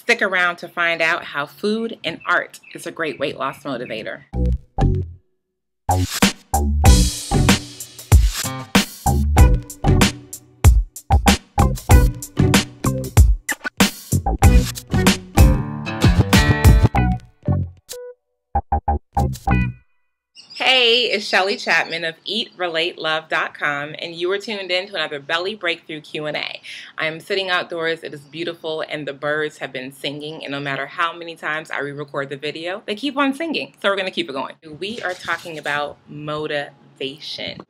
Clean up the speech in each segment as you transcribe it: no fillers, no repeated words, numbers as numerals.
Stick around to find out how food and art is a great weight loss motivator. Hey, it's Shelley Chapman of EatRelateLove.com, and you are tuned in to another Belly Breakthrough Q&A. I'm sitting outdoors, it is beautiful, and the birds have been singing, and no matter how many times I re-record the video, they keep on singing, so we're going to keep it going. We are talking about motivation.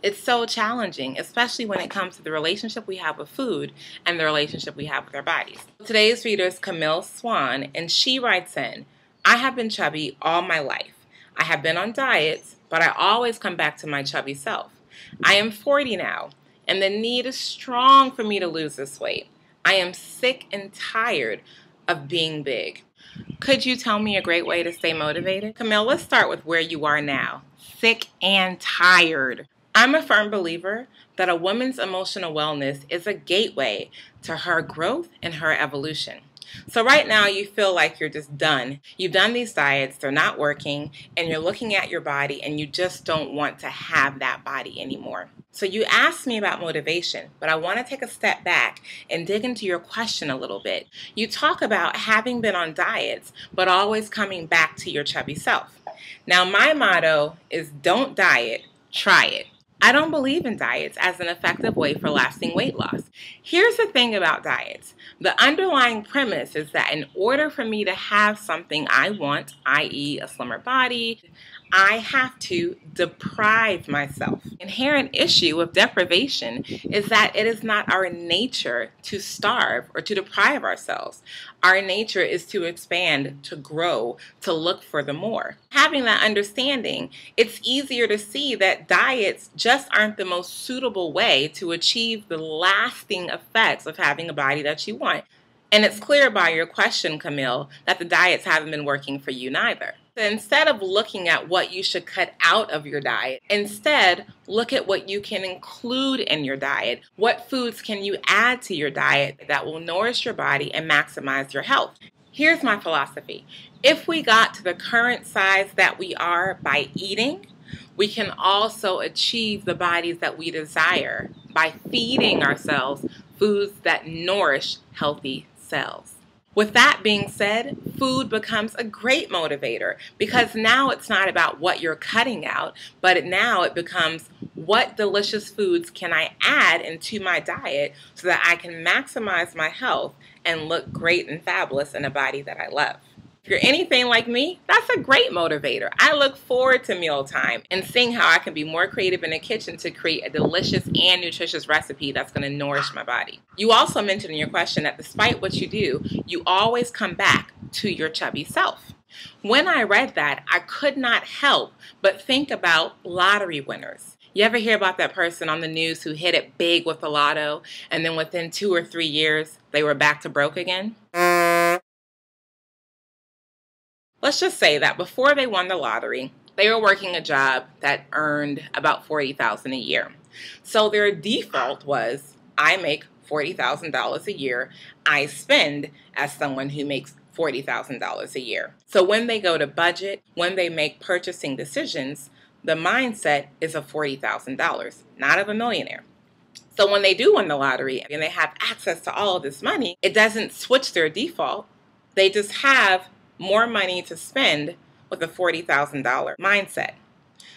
It's so challenging, especially when it comes to the relationship we have with food and the relationship we have with our bodies. Today's reader is Camille Swan, and she writes in, I have been chubby all my life. I have been on diets, but I always come back to my chubby self. I am 40 now, and the need is strong for me to lose this weight. I am sick and tired of being big. Could you tell me a great way to stay motivated? Camille, let's start with where you are now. Sick and tired. I'm a firm believer that a woman's emotional wellness is a gateway to her growth and her evolution. So right now you feel like you're just done. You've done these diets, they're not working, and you're looking at your body and you just don't want to have that body anymore. So you asked me about motivation, but I want to take a step back and dig into your question a little bit. You talk about having been on diets, but always coming back to your chubby self. Now my motto is don't diet, try it. I don't believe in diets as an effective way for lasting weight loss. Here's the thing about diets. The underlying premise is that in order for me to have something I want, i.e. a slimmer body, I have to deprive myself. The inherent issue with deprivation is that it is not our nature to starve or to deprive ourselves. Our nature is to expand, to grow, to look for the more. Having that understanding, it's easier to see that diets just aren't the most suitable way to achieve the lasting effects of having a body that you want. And it's clear by your question, Camille, that the diets haven't been working for you neither. So instead of looking at what you should cut out of your diet, instead look at what you can include in your diet. What foods can you add to your diet that will nourish your body and maximize your health? Here's my philosophy. If we got to the current size that we are by eating, we can also achieve the bodies that we desire by feeding ourselves foods that nourish healthy cells. With that being said, food becomes a great motivator because now it's not about what you're cutting out, but now it becomes what delicious foods can I add into my diet so that I can maximize my health and look great and fabulous in a body that I love. If you're anything like me, that's a great motivator. I look forward to mealtime and seeing how I can be more creative in the kitchen to create a delicious and nutritious recipe that's going to nourish my body. You also mentioned in your question that despite what you do, you always come back to your chubby self. When I read that, I could not help but think about lottery winners. You ever hear about that person on the news who hit it big with the lotto and then within 2 or 3 years, they were back to broke again? Let's just say that before they won the lottery, they were working a job that earned about $40,000 a year. So their default was, I make $40,000 a year. I spend as someone who makes $40,000 a year. So when they go to budget, when they make purchasing decisions, the mindset is of $40,000, not of a millionaire. So when they do win the lottery and they have access to all of this money, it doesn't switch their default. They just have more money to spend with a $40,000 mindset.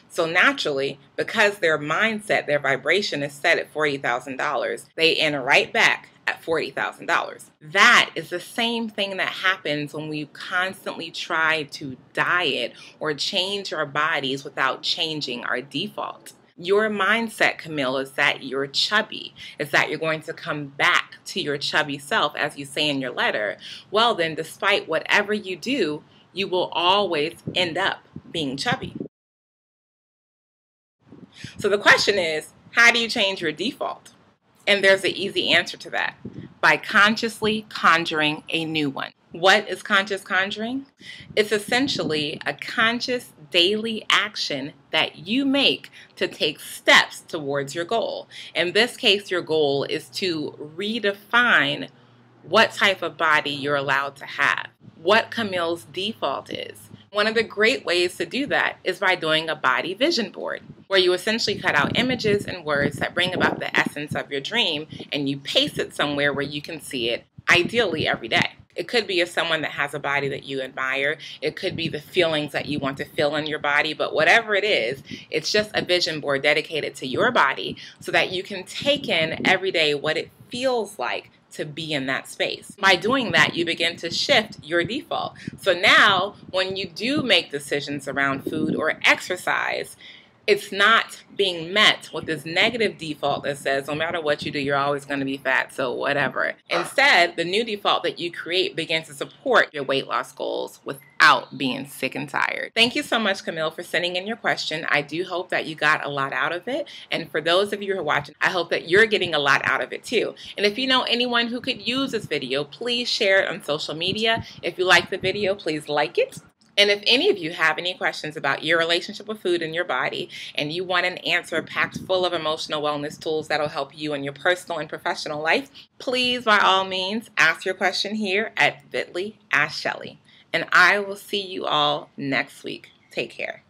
So naturally, because their mindset, their vibration is set at $40,000, they enter right back at $40,000. That is the same thing that happens when we constantly try to diet or change our bodies without changing our default. Your mindset, Camille, is that you're chubby, is that you're going to come back to your chubby self, as you say in your letter. Well then, despite whatever you do, you will always end up being chubby. So the question is, how do you change your default? And there's an easy answer to that. By consciously conjuring a new one. What is conscious conjuring? It's essentially a conscious daily action that you make to take steps towards your goal. In this case, your goal is to redefine what type of body you're allowed to have, what Camille's default is. One of the great ways to do that is by doing a body vision board, where you essentially cut out images and words that bring about the essence of your dream and you paste it somewhere where you can see it, ideally every day. It could be as someone that has a body that you admire. It could be the feelings that you want to feel in your body. But whatever it is, it's just a vision board dedicated to your body so that you can take in every day what it feels like to be in that space. By doing that, you begin to shift your default. So now, when you do make decisions around food or exercise, it's not being met with this negative default that says no matter what you do, you're always going to be fat, so whatever. Instead, the new default that you create begins to support your weight loss goals without being sick and tired. Thank you so much, Camille, for sending in your question. I do hope that you got a lot out of it. And for those of you who are watching, I hope that you're getting a lot out of it too. And if you know anyone who could use this video, please share it on social media. If you like the video, please like it. And if any of you have any questions about your relationship with food and your body, and you want an answer packed full of emotional wellness tools that'll help you in your personal and professional life, please, by all means, ask your question here at bit.ly/Shelley. And I will see you all next week. Take care.